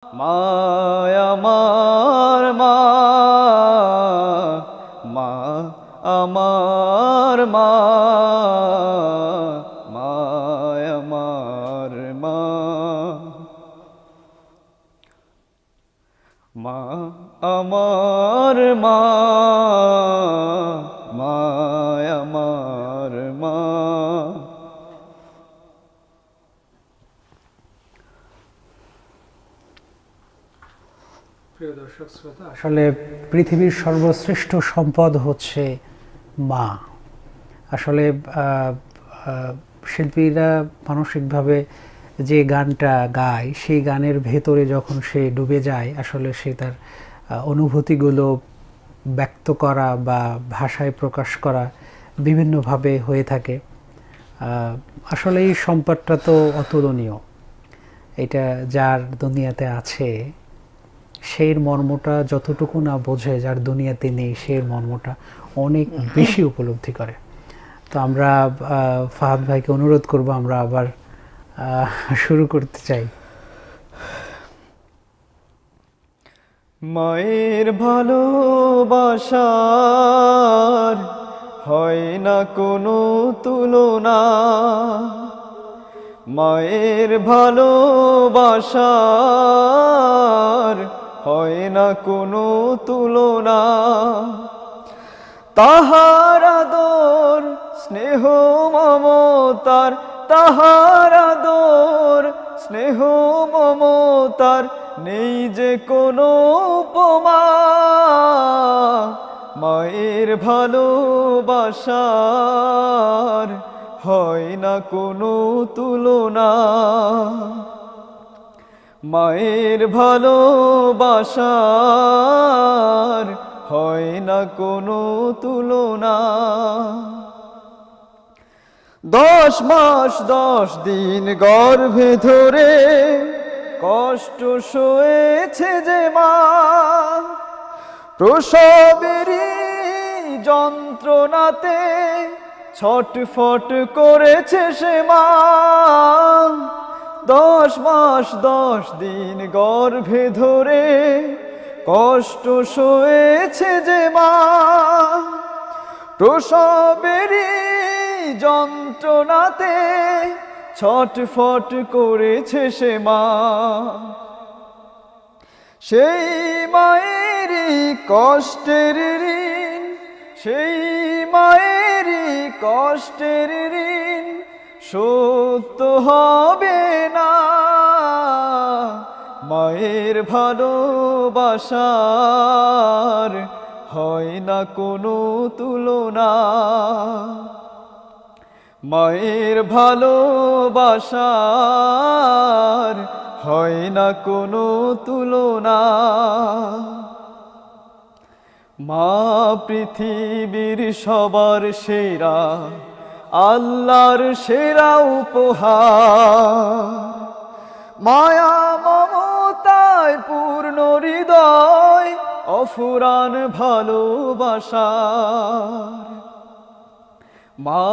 মা আমার মা, মা আমার মা, মা আমার মা, মা আমার মা, মা আমার মা। প্রিয় দর্শক শ্রোতা, আসলে পৃথিবীর সর্বশ্রেষ্ঠ সম্পদ হচ্ছে মা। আসলে শিল্পীরা মানসিকভাবে যে গানটা গায় সেই গানের ভেতরে যখন সে ডুবে যায়, আসলে সে তার অনুভূতিগুলো ব্যক্ত করা বা ভাষায় প্রকাশ করা বিভিন্নভাবে হয়ে থাকে। আসলে এই সম্পদটা তো অতুলনীয়। এটা যার দুনিয়াতে আছে সেই মর্মটা যতটুকু না বোঝে, যার দুনিয়াতে নেই সেই মর্মটা অনেক বেশি উপলব্ধি করে। তো আমরা ফাহাদ ভাইকে অনুরোধ করব, আমরা আবার শুরু করতে চাই। মায়ের ভালোবাসার হয় না কোনো তুলনা, মায়ের ভালোবাসার হয় না কোনো তুলনা। তাহার আদর স্নেহ মমতার, তাহার আদর স্নেহ মমতার নেই যে কোনো উপমা। মায়ের ভালোবাসার হয় না কোনো তুলনা, মায়ের ভালোবাসার হয় না কোনো তুলনা। 10 মাস 10 দিন গর্ভে ধরে কষ্ট সয়েছে যে মা, প্রসবেরই যন্ত্রণাতে ছটফট করেছে সে মা। 10 মাস 10 দিন গর্ভে ধরে কষ্ট সয়েছে যে মা, প্রসবেরই যন্ত্রণাতে ছটফট করেছে সে মা। সেই মায়েরই কষ্টের ঋণ, সেই মায়েরই কষ্টের ঋণ সত্য হবে না। মায়ের ভালোবাসার হয় না কোনো তুলনা, মায়ের ভালোবাসার হয় না কোনো তুলনা। মা পৃথিবীর সবার সেরা, আল্লাহর সেরা উপহার। মায়া মমতায় পূর্ণ হৃদয়, অফুরান ভালোবাসার। মা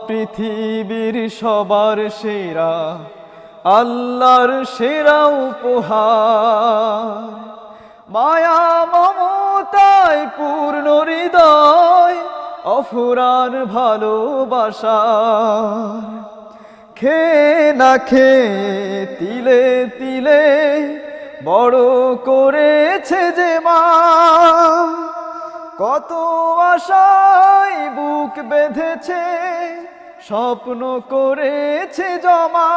পৃথিবীর সবার সেরা, আল্লাহর সেরা উপহার। মায়া মমতায় পূর্ণ হৃদয়, অফুরান ভালোবাসার। খেয়ে না খেয়ে তিলে তিলে বড় করেছে যে মা, কত আশায় বুক বেঁধেছে স্বপ্ন করেছে জমা।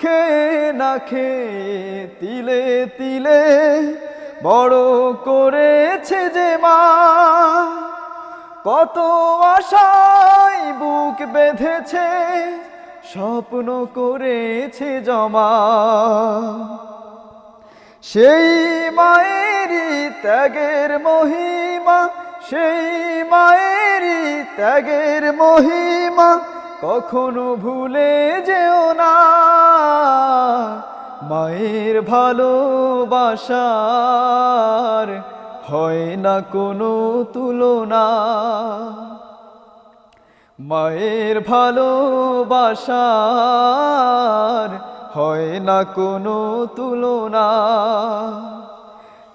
খেয়ে না খেয়ে তিলে তিলে বড় করেছে যে মা, কত আশায় বুক বেঁধেছে স্বপ্ন করেছে জমা। সেই মায়েরই ত্যাগের মহিমা, সেই মায়েরই ত্যাগের মহিমা কখনো ভুলে যেও না। মায়ের ভালোবাসার হয় না কোনো তুলনা, মায়ের ভালোবাসার হয় না কোনো তুলনা।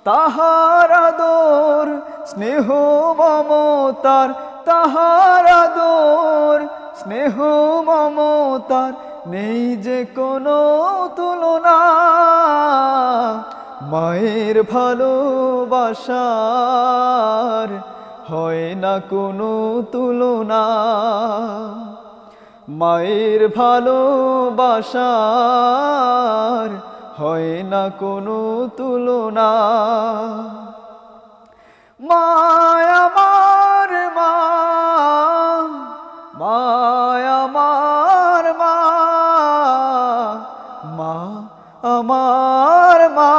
তাহার আদর স্নেহ মমতার, তাহার আদর স্নেহ মমতার নেই যে কোনো তুলনা। মায়ের ভালোবাসার হয় না কোনো তুলনা। মায়ের ভালোবাসার হয় না কোনো তুলনা। মায় আমার মা, মায় আমার মা, মা আমার মা,